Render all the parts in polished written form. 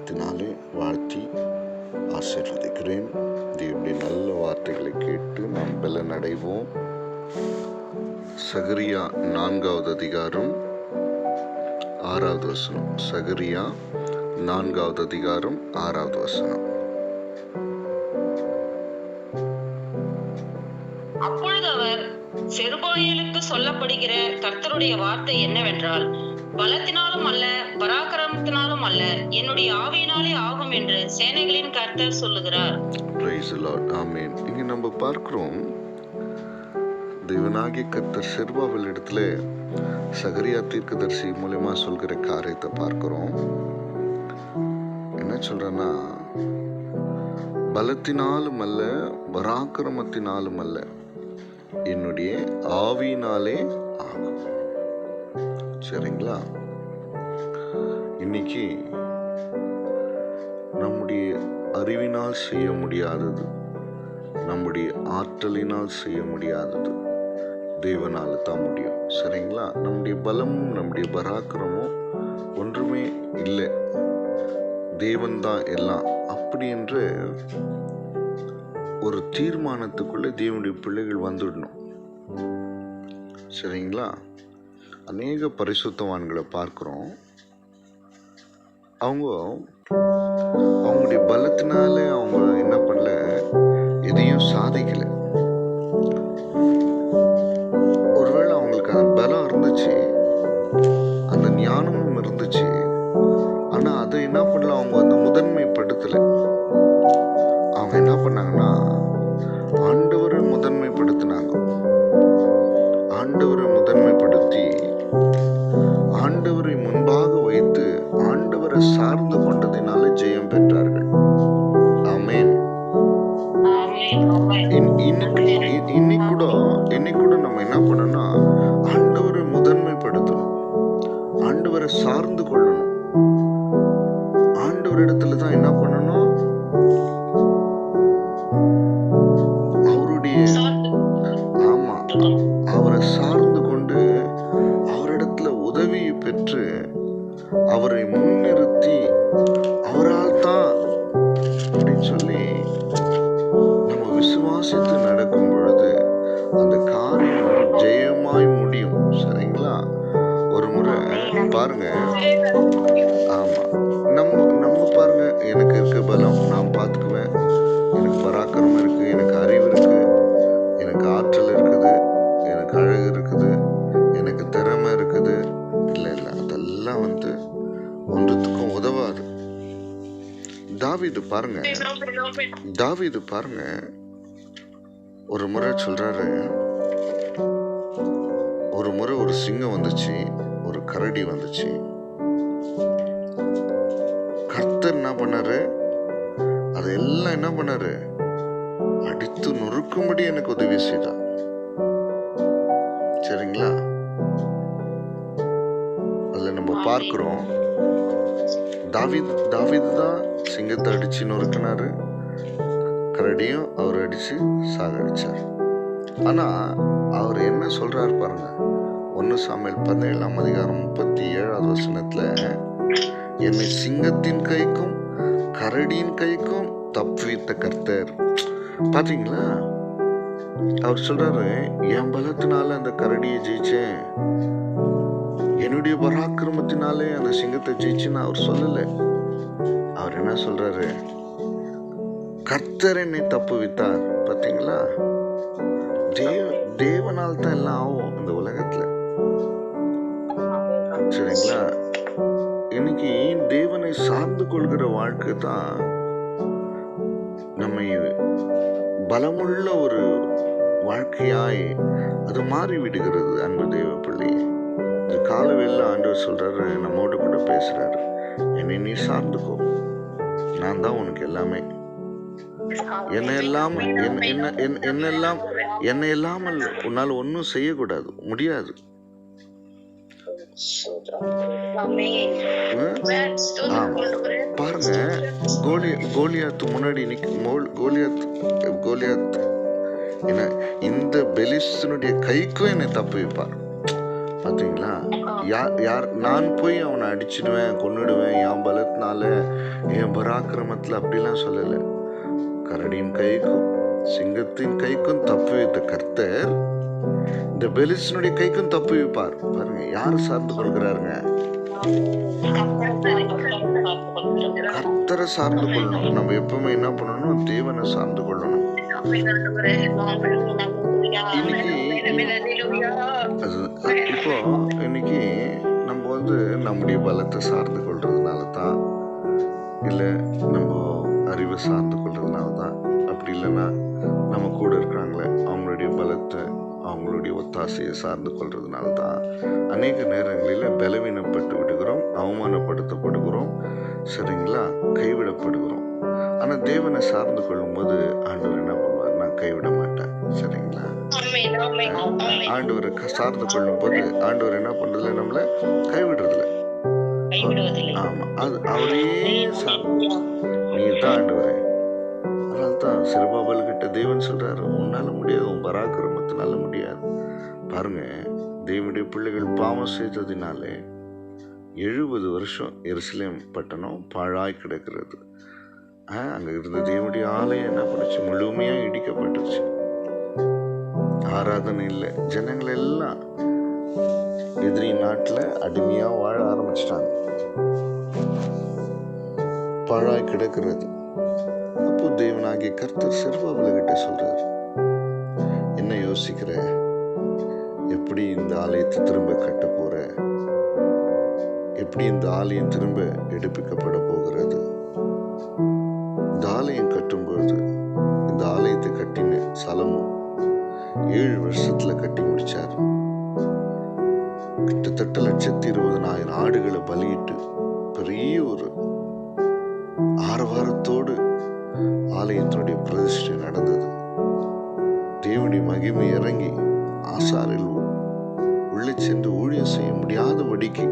நாமத்தினாலே வாழ்த்தி ஆசீர்வதிக்கிறேன். தேவனுடைய நல்ல வார்த்தைகளை கேட்டு நாம் பலனடைவோம். சகரியா 4வது அதிகாரம் 6வது வசனம். சகரியா 4வது அதிகாரம் 6வது வசனம். அப்பொழுது அவர், செருபாயேலுக்கு சொல்லப்படுகிற கர்த்தருடைய வார்த்தை என்னவென்றால், பலத்தினாலும் அல்ல பராக்கிரமத்தினாலும் அல்ல, என்னுடைய ஆவியினாலே ஆகும் என்று சேனைகளின் கர்த்தர் சொல்லுகிறார். Praise the Lord. Amen. இங்க நம்ம பார்க்கிறோம், தேவனாகிய கர்த்தர் செருபாபேல் இடத்துல சகரியா தீர்க்கதரிசி மூலமா சொல்கிற காரியத்தை பார்க்கிறோம். என்ன சொல்றன்னா, பலத்தினாலும் அல்ல பராக்கிரமத்தினாலும் அல்ல, என்னுடைய ஆவியினாலே ஆகும். சரிங்களா? இன்னைக்கு நம்முடைய அறிவினால் செய்ய முடியாதது, நம்முடைய ஆற்றலினால் செய்ய முடியாதது தேவனால தான் முடியும். சரிங்களா? நம்முடைய பலம் நம்முடைய பராக்கிரமம் ஒன்றுமே இல்லை, தேவன் தான் எல்லாம். அப்படி என்று ஒரு தீர்மானத்துக்குள்ள தேவனுடைய பிள்ளைகள் வந்துடணும். சரிங்களா? அநேக பரிசுத்தவான்களை பார்க்கிறோம், அவங்களுடைய பலத்தினால அவங்க என்ன பண்ணல, எதையும் சாதிக்கல. ஒருவேளை அவங்களுக்கு அந்த பலம் இருந்துச்சு, அந்த ஞானமும் இருந்துச்சு, ஆனா அதை என்ன பண்ணல, அவங்க முதன்மைப்படுத்தல. அவங்க என்ன பண்ணாங்கன்னா, ஆண்டவரை முதன்மைப்படுத்தினாங்க. ஆண்டவரை முதன்மைப்படுத்தி ஆண்டவரை முன்பாக வைத்து ஆண்டவரை சார்ந்து கொண்டதினால ஜெயம் பெற்றார்கள். ஆமென். இன்னைக்கு கூட நம்ம என்ன பண்ணணும்னா, ஆண்டவரை முதன்மைப்படுத்தணும், ஆண்டவரை சார்ந்து கொள்ளணும். ஆண்டவர் இடத்துல தான் என்ன பண்ணணும், அவருடைய அவரை சார்ந்து கொண்டு அவரிடத்துல உதவியை பெற்று அவரை முன்னிறுத்தி அவரால் தான் அப்படின்னு சொல்லி நம்ம விசுவாசித்து நடக்கும் பொழுது அந்த காரியம் ஜெயமாய் முடியும். சரிங்களா? ஒரு முறை பாருங்க, ஆமா, நம்ம பாருங்க, எனக்கு இருக்க பலம் நான் பார்த்துக்குவேன், எனக்கு பராக்கிரமம் இருக்கு, எனக்கு அறிவு இருக்கு, எனக்கு ஆற்றல் இருக்குது, எனக்கு அழகு இருக்குது, எனக்கு திறமை இருக்குது. இல்லை இல்லை, அதெல்லாம் ஒன்றுத்துக்கும் உதவாது. தாவீது பாருங்க, ஒரு முறை சொல்றாரு, ஒரு முறை ஒரு சிங்கம் வந்துச்சு, ஒரு கரடி வந்துச்சு. கர்த்தர் என்ன பண்ணாரு, அதெல்லாம் என்ன பண்ணாரு, அடித்து நொறுக்கும்படி எனக்கு உதவி செய்தார். சரிங்களா? அதுல நம்ம பார்க்கிறோம், தாவீது தான் சிங்கத்தை அடிச்சு நொறுக்கினாரு, கரடியும் அவர் அடிச்சு சாகடிச்சார். ஆனா அவர் என்ன சொல்றாரு பாருங்க, 1 சாமுவேல் 17ஆம் அதிகாரம் 37வது வசனத்துல, என்னை சிங்கத்தின் கைக்கும் கரடியின் கைக்கும் தப்புவித்த கர்த்தர். பாத்தீங்களா? அவர் சொல்றாரு, என் பலத்தினால அந்த கரடியை ஜெயிச்சேன், என்னுடைய பராக்கிரமத்தினாலே அந்த சிங்கத்தை ஜெயிச்சுன்னு அவர் சொல்லல. அவர் என்ன சொல்றாரு, கர்த்தர் என்னை தப்புவித்தார். பாத்தீங்களா? தேவனால் தான் எல்லாம் ஆகும் இந்த உலகத்துல. சரிங்களா? இன்னைக்கு தேவனை சார்ந்து கொள்கிற வாழ்க்கை தான் நம்மை பலமுள்ள ஒரு வாழ்க்கையாய் அது மாறி விடுகிறது. அன்பு தேவ பிள்ளை, இந்த காலவெல்ல ஆண்டவர் சொல்றாரு, நம்மோடு கூட பேசுறாரு, என்னை நீ சார்ந்துக்கோ, நான் தான் உனக்கு எல்லாமே. என்னை இல்லாமல் உன்னால ஒன்னும் செய்யக்கூடாது, முடியாது. பாருங்க, கோலியாத்து முன்னாடி கோலியாத் என்ன, இந்த பெலிஸ்தனுடைய கைக்கும் என்னை தப்பு வைப்பார். பார்த்தீங்களா? யார் நான் போய் அவனை அடிச்சிடுவேன், கொன்னுடுவேன், என் பலத்தினால, என் பராக்கிரமத்தில் அப்படிலாம் சொல்லலை. கரடியின் கைக்கும் சிங்கத்தின் கைக்கும் தப்பு வைத்த கர்த்தர் இந்த பெலிஸ்தனுடைய கைக்கும் தப்பு வைப்பார். பாருங்க, யார் சார்ந்து கொள்கிறாருங்க? கர்த்தரை சார்ந்து கொள்ளணும். நம்ம எப்பவுமே என்ன பண்ணணும்? தேவனை சார்ந்து கொள்ளணும். இப்போ இன்னைக்கு நம்ம நம்முடைய பலத்தை சார்ந்து கொள்றதுனால தான், இல்லை நம்ம அறிவை சார்ந்து கொள்றதுனால தான், அப்படி இல்லைன்னா நம்ம கூட இருக்கிறாங்களே அவங்களுடைய பலத்தை, அவங்களுடைய ஒத்தாசையை சார்ந்து கொள்றதுனால தான் அநேக நேரங்களில் பலவீனப்பட்டு விடுகிறோம், அவமானப்படுத்தப்படுகிறோம், சரிங்களா, கைவிடப்படுகிறோம். ஆனால் தேவனை சார்ந்து கொள்ளும்போது ஆண்டவர் என்ன பண்ணுவார்? நான் கைவிட மாட்டேன், சரிங்களா. ஆண்டவரை சார்ந்து கொள்ளும் போது ஆண்டவர் என்ன பண்றதுல, நம்மள கைவிடுறதில்ல. ஆமா, அது அவரே நீ தான் ஆண்டவரே. அதனால்தான் செருபாபேல் கிட்ட தேவன் சொல்றாரு, உன்னால முடியாது, உன் பராக்கிரமத்தினால முடியாது. பாருங்க, தேவனுடைய பிள்ளைகள் பாவம் செய்ததினாலே 70 வருஷம் எருசலேம் பட்டணம் பாழாய் கிடக்கிறது. அங்க இருந்த தேவனுடைய ஆலயம் என்ன பண்ணுச்சு? முழுமையா இடிக்கப்பட்டுச்சு. ஆராதனை இல்லை. ஜனங்கள் எல்லாம் எதிரி நாட்டுல அடிமையா வாழ ஆரம்பிச்சிட்டாங்க. பாழாய் கிடக்கிறது. அப்போ தேவனாகிய கர்த்தர் செருபாபேல் கிட்ட சொல்றாரு, என்ன யோசிக்கிற? எப்படி இந்த ஆலயத்தை திரும்ப கட்ட போற? எப்படி இந்த ஆலயம் திரும்ப எடுப்பிக்கப்பட போகிறது? இந்த ஆலயம் கட்டும்பொழுது, இந்த ஆலயத்தை கட்டின சலமோன் 7 வருஷத்துல கட்டி முடிச்சார். கிட்டத்தட்ட 1,20,000 ஆடுகளை பலியிட்டு பெரிய ஒரு ஆரவாரத்தோடு ஆலயத்தினுடைய பிரதிஷ்டை நடந்தது. தேவனுடைய மகிமை இறங்கி ஆசாரில் உள்ளே சென்று ஊழியம் செய்ய முடியாதபடிக்கு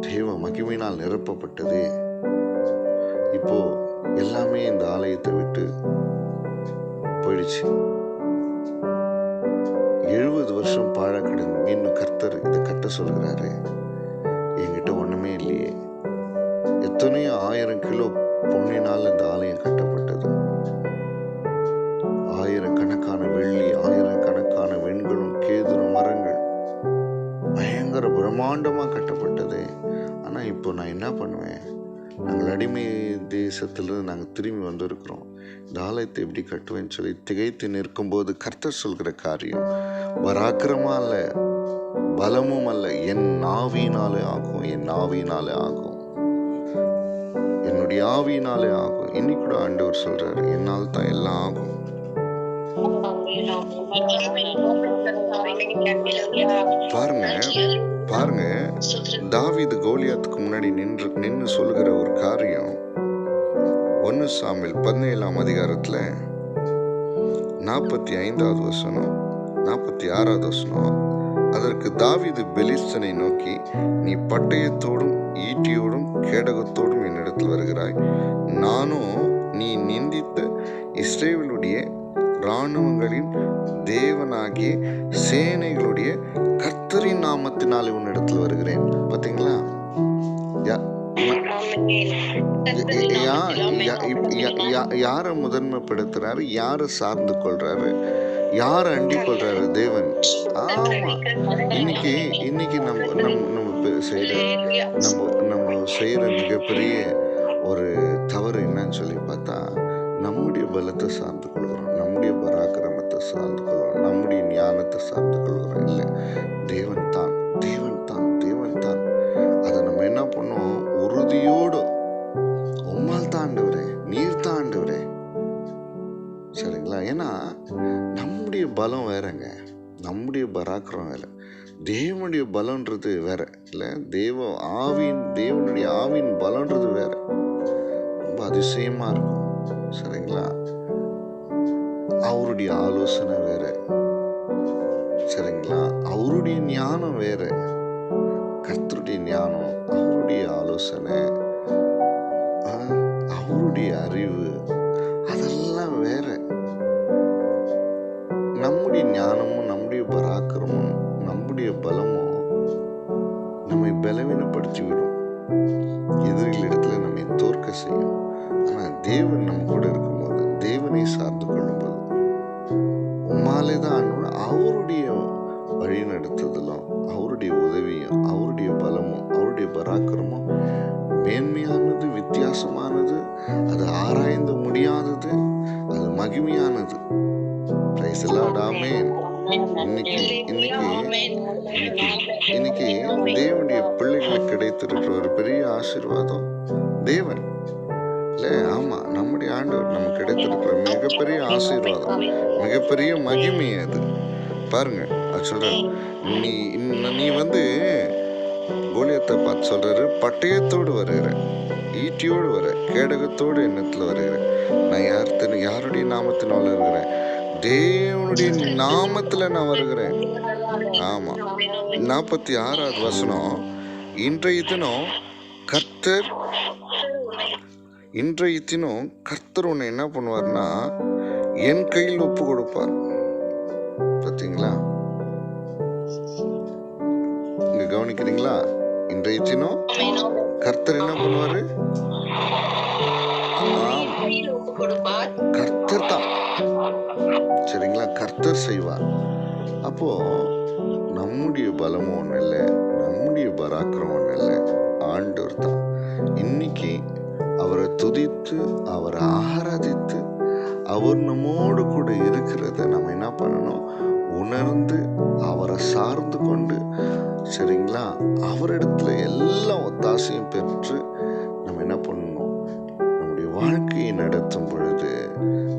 தேவ மகிமையினால் நிரப்பப்பட்டதே. இப்போ எல்லாமே இந்த ஆலயத்தை விட்டு போயிடுச்சு. 70 வருஷம் பாழா கிடந்து இன்னும் கர்த்தர் இதை கட்ட சொல்கிறாரு. என்கிட்ட ஒண்ணுமே இல்லையே. எத்தனையோ 1000 கிலோ பொன்னினால் இந்த ஆலயம் கட்டப்பட்டது. 1000கணக்கான வெள்ளி, 1000கணக்கான வெண்கலம், கேதுரு மரங்கள், பயங்கர பிரம்மாண்டமா கட்டப்பட்டது. ஆனா இப்போ நான் என்ன பண்ணுவேன்? நாங்கள் அடிமை தேசத்திலிருந்து நாங்கள் திரும்பி வந்திருக்கிறோம். இந்த ஆலயத்தை எப்படி கட்டுவேன்னு சொல்லி திகைத்து நிற்கும்போது கர்த்தர் சொல்கிற காரியம் பராக்கிரமா அல்ல, பலமும் அல்ல, என் ஆவியினாலே ஆகும், என் ஆவியினாலே ஆகும், என்னுடைய ஆவியினாலே ஆகும். இன்னைக்கு கூட ஆண்டவர் சொல்றாரு, என்னால் தான் எல்லாம் ஆகும். பாருங்க, தாவீது கோலியாத்துக்கு முன்னாடி நின்று சொல்லுகிற ஒரு காரியம் 1 சாமுவேல் 17ஆம் அதிகாரத்துல 45வது வசனம், 46வது வசனம். அதற்கு தாவீது பெலிஸ்தனை நோக்கி, நீ பட்டயத்தோடும் ஈட்டியோடும் கேடகத்தோடும் என்னிடத்தில் வருகிறாய், நானும் நீ நிந்தித்த இஸ்ரவேலுடைய இராணுவங்களின் தேவனாகிய சேனைகளுடைய கர்த்தரின் நாமத்தினாலே உன்னிடத்தில் வருகிறேன். பாத்தீங்களா? யார முதன்மைப்படுத்துறாரு? யார சார்ந்து கொள்றாரு? யார அண்டி கொள்றாரு? தேவன். ஆமா, இன்னைக்கு நம்ம செய்யற மிகப்பெரிய ஒரு தவறு என்னன்னு சொல்லி பார்த்தா, நம்முடைய பலத்தை சார்ந்து கொள்கிறோம், நம்முடைய பராக்கிரமத்தை சார்ந்து கொள்கிறோம், நம்முடைய ஞானத்தை சார்ந்து கொள்கிறோம். இல்லை, தேவன் தான், தேவன் தான், தேவன் தான். அதை நம்ம என்ன பண்ணுவோம்? உறுதியோடு, உம்மால் தான் ஆண்டவரே, நீர் தான் ஆண்டவரே, சரிங்களா? ஏன்னா நம்முடைய பலம் வேறங்க, நம்முடைய பராக்கிரம் வேற, தேவனுடைய பலன்றது வேற. இல்லை, தேவனுடைய ஆவியின் பலன்றது வேற. ரொம்ப அதிசயமா இருக்கும், சரிங்களா? அவருடைய ஆலோசனை வேற, சரிங்களா? அவருடைய ஞானம் வேற, கர்த்தருடைய ஞானம், அவருடைய ஆலோசனை, அவருடைய அறிவு, அதெல்லாம் வேற. நம்முடைய ஞானமும் நம்முடைய பராக்கிரமும் நம்முடைய நம்முடைய பலமோ நம்மை பலவீனப்படுத்தி விடும், எதிரிகளிடத்துல நம்மை தோற்க செய்யும். ஆனா தேவன் நம்ம கூட இருக்கும்போது, தேவனை சார்ந்து கொள்ளும்போது, உம்மாலே தான் அவருடைய வழி நடத்துதலும், அவருடைய உதவியும், அவருடைய பலமும், அவருடைய பராக்கிரமும் மேன்மையானது, வித்தியாசமானது, அது ஆராய்ந்து முடியாதது, அது மகிமையானது. Praise the Lord. ஆமென். இன்னைக்கு இன்னைக்கு இன்னைக்கு இன்னைக்கு தேவனுடைய பிள்ளைகளுக்கு கிடைத்திருக்கிற ஒரு பெரிய ஆசீர்வாதம் தேவன் இல்ல. ஆமா, நம்முடைய ஆண்டவர் நமக்கு கிடைத்திருக்கிற மிகப்பெரிய ஆசீர்வாதம், மிகப்பெரிய மகிமை அது. பாருங்க, அது சொல்றாரு, நீ கோலியத்தை பார்த்து சொல்றாரு, பட்டயத்தோடு வருகிற, ஈட்டியோடு வர, கேடகத்தோடு எண்ணத்துல வருகிற, நான் யாருடைய நாமத்தினால இருக்கிறேன்? தேவனுடைய நாமத்துல நான் வருகிறேன். ஆமா, 46வது வசனம், இன்றைய தினம் கர்த்தர் உன்னை என்ன பண்ணுவார்னா என் கையில் ஒப்பு கொடுப்பார். பார்த்தீங்களா? இங்க கவனிக்கிறீங்களா? இன்றைய தினம் கர்த்தர் என்ன பண்ணுவாரு? கர்த்தர் தான், சரிங்களா? கர்த்தர் செய்வார். அப்போ நம்முடைய பலமும் ஒண்ணு இல்லை, நம்முடைய பராக்கிரமம் ஒண்ணு இல்லை, ஆண்டவர் தான். இன்னைக்கு அவரை துதித்து, அவரை ஆராதித்து, அவர் நம்மோடு கூட இருக்கிறத நம்ம என்ன பண்ணணும்? உணர்ந்து அவரை சார்ந்து கொண்டு, சரிங்களா, அவரிடத்துல எல்லா ஒத்தாசையும் பெற்று நம்ம என்ன பண்ணணும்? நம்முடைய வாழ்க்கையை நடத்தும் பொழுது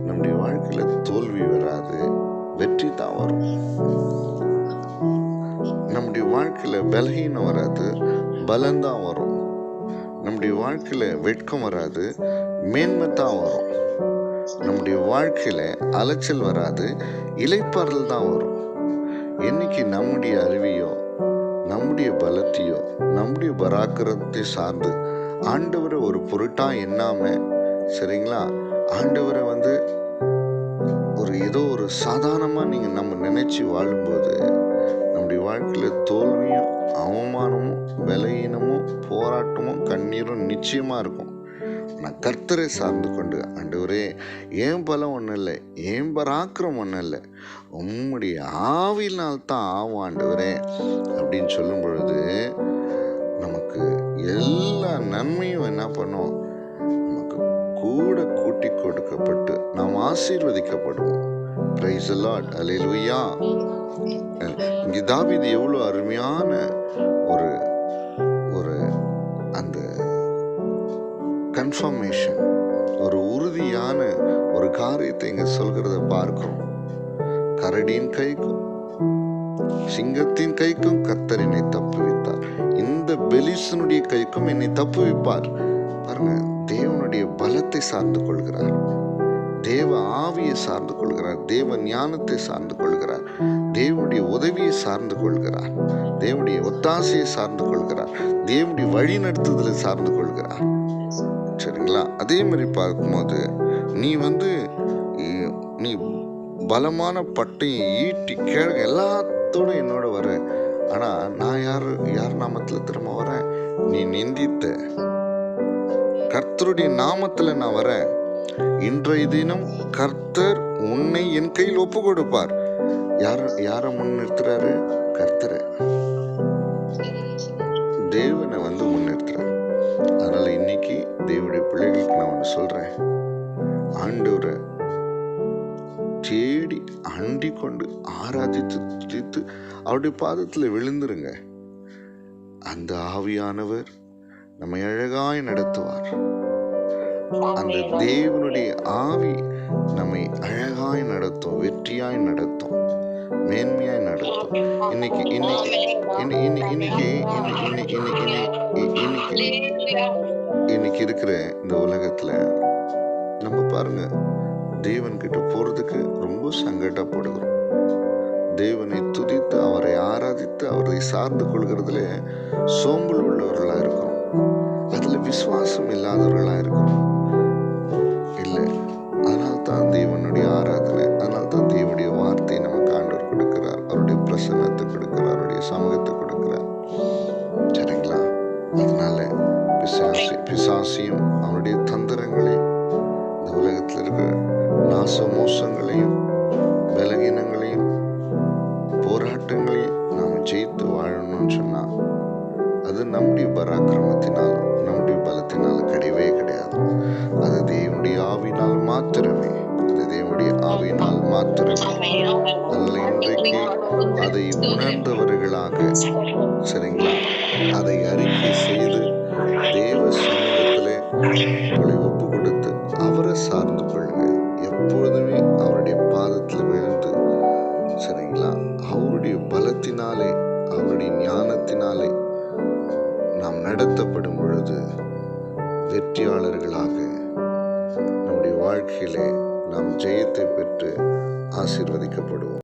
நம்முடைய வாழ்க்கையில தோல்வி வராது, வெற்றி தான் வரும். நம்முடைய வாழ்க்கையில பலகீனம் வராது, பலம்தான் வரும். நம்முடைய வாழ்க்கையில வெட்கம் வராது, மேன்மை தான் வரும். நம்முடைய வாழ்க்கையில அலைச்சல் வராது, இளைப்பாறுதல் தான் வரும். என்னைக்கு நம்முடைய அறிவையோ, நம்முடைய பலத்தையோ, நம்முடைய பராக்கிரத்தை சார்ந்து ஆண்டவரை ஒரு பொருட்டா எண்ணாம, சரிங்களா, ஆண்டவரை ஏதோ ஒரு சாதாரணமா நீங்க நம்ம நினைச்சு வாழும்போது நம்முடைய வாழ்க்கையில தோல்வியும், அவமானமும், பலகீனமும், போராட்டமும், கண்ணீரும் நிச்சயமா இருக்கும். நான் கர்த்தரை சார்ந்து கொண்டு, ஆண்டவரே ஏன் பலம் ஒன்றும் இல்லை, ஏன் பராக்கிரம் ஒன்றும் இல்லை, உம்முடைய ஆவியினால் தான் ஆகும் ஆண்டவரே அப்படின்னு சொல்லும் பொழுது நமக்கு எல்லா நன்மையும் என்ன பண்ணும்? நமக்கு கூட கூட்டி கொடுக்கப்பட்டு நாம் ஆசீர்வதிக்கப்படுவோம். Praise the Lord. அல்லேலூயா. இங்க தாவீது எவ்வளவு அருமையான ஒரு ஒரு அந்த கன்ஃபர்மேஷன், ஒரு உறுதியான ஒரு காரியத்தை இங்க சொல்கிறத பார்க்கிறோம். கரடியின் கைக்கும் சிங்கத்தின் கைக்கும் கர்த்தர் என்னை தப்புவித்தார், இந்த பெலிசனுடைய கைக்கும் என்னை தப்புவிப்பார். பாருங்க, தேவனுடைய பலத்தை சார்ந்து கொள்கிறார், தேவ ஆவியை சார்ந்து கொள்கிறார், தேவ ஞானத்தை சார்ந்து கொள்கிறார், தேவனுடைய உதவியை சார்ந்து கொள்கிறார், தேவனுடைய ஒத்தாசையை சார்ந்து கொள்கிறார், தேவனுடைய வழி நடத்துதலை சார்ந்து கொள்கிறார். சரிங்களா? அதே மாதிரி பார்க்கும்போது நீ பலமான பட்டையும், ஈட்டி, கேழ எல்லாத்தோட என்னோட வர, ஆனா நான் யார் நாமத்துல திரும்ப வரேன்? நீ நிந்தித்த கர்த்தருடைய நாமத்துல நான் வரேன். இன்றைய தினம் கர்த்தர் உன்னை என் கையில் ஒப்பு கொடுப்பார். யார முன்னிறுத்துறாரு? கர்த்தரை, தேவனை முன்னிறுத்துறாரு. அதனால இன்னைக்கு தேவனுடைய பிள்ளைகளுக்கு நான் ஒன்று சொல்றேன், ஆண்டவரை தேடி அண்டி கொண்டு ஆராதித்து துதித்து அவருடைய பாதத்துல விழுந்துருங்க. அந்த ஆவியானவர் நம்மை அழகாய் நடத்துவார். அந்த தேவனுடைய ஆவி நம்மை அழகாய் நடத்தும், வெற்றியாய் நடத்தும், மேன்மையாய் நடத்தும். இன்னைக்கு இன்னைக்கு இன்னைக்கு இன்னைக்கு இன்னைக்கு இருக்கிற இந்த உலகத்துல நம்ம பாருங்க, தேவன் கிட்ட போறதுக்கு ரொம்ப சங்கடப்படுகிறோம். தேவனை துதித்து அவரை ஆராதித்து அவரை சார்ந்து கொள்கிறதுல சோம்பல் உள்ளவர்களா இருக்கிறோம். அதுல விசுவாசம் இல்லாதவர்களா இருக்கிறோம். இல்லை, அதனால்தான் தேவனுடைய ஆராதனை, அதனால்தான் தேவனுடைய வார்த்தை நமக்கு ஆண்டவர் கொடுக்கிறார், அவருடைய பிரசன்னத்தை கொடுக்கிறார், அவருடைய பிசாசையும் அவனுடைய தந்திரங்களையும் இந்த உலகத்தில் இருக்கிற நாச மோசங்களையும் பலகீனங்களையும் போராட்டங்களையும் நாம் ஜெயித்து வாழணும்னு சொன்னால் அது நம்முடைய பராக்கிரமத்தினாலும் நம்முடைய பலத்தினாலும் கிடையவே கிடையாது. அது தேவனுடைய ஆவினால் மாத்திரமே. அது தேவனுடைய ஆவினால் மாத்திரமே. அதில் இன்றைக்கு அதை உணர்ந்தவர்களாக, சரிங்களா, அதை அறிக்கை செய்து தேவ சமூகத்திலே உங்களை ஒப்பு கொடுத்து அவரை சார்ந்து கொள்ளுங்க. எப்பொழுதுமே அவருடைய பாதத்தில் விழுந்து, சரிங்களா, அவருடைய பலத்தினாலே அவருடைய ஞானத்தினாலே நாம் நடத்தப்படும் பொழுது வெற்றியாளர்களாக நம்முடைய வாழ்க்கையிலே நாம் ஜெயத்தை பெற்று ஆசீர்வதிக்கப்படுவோம்.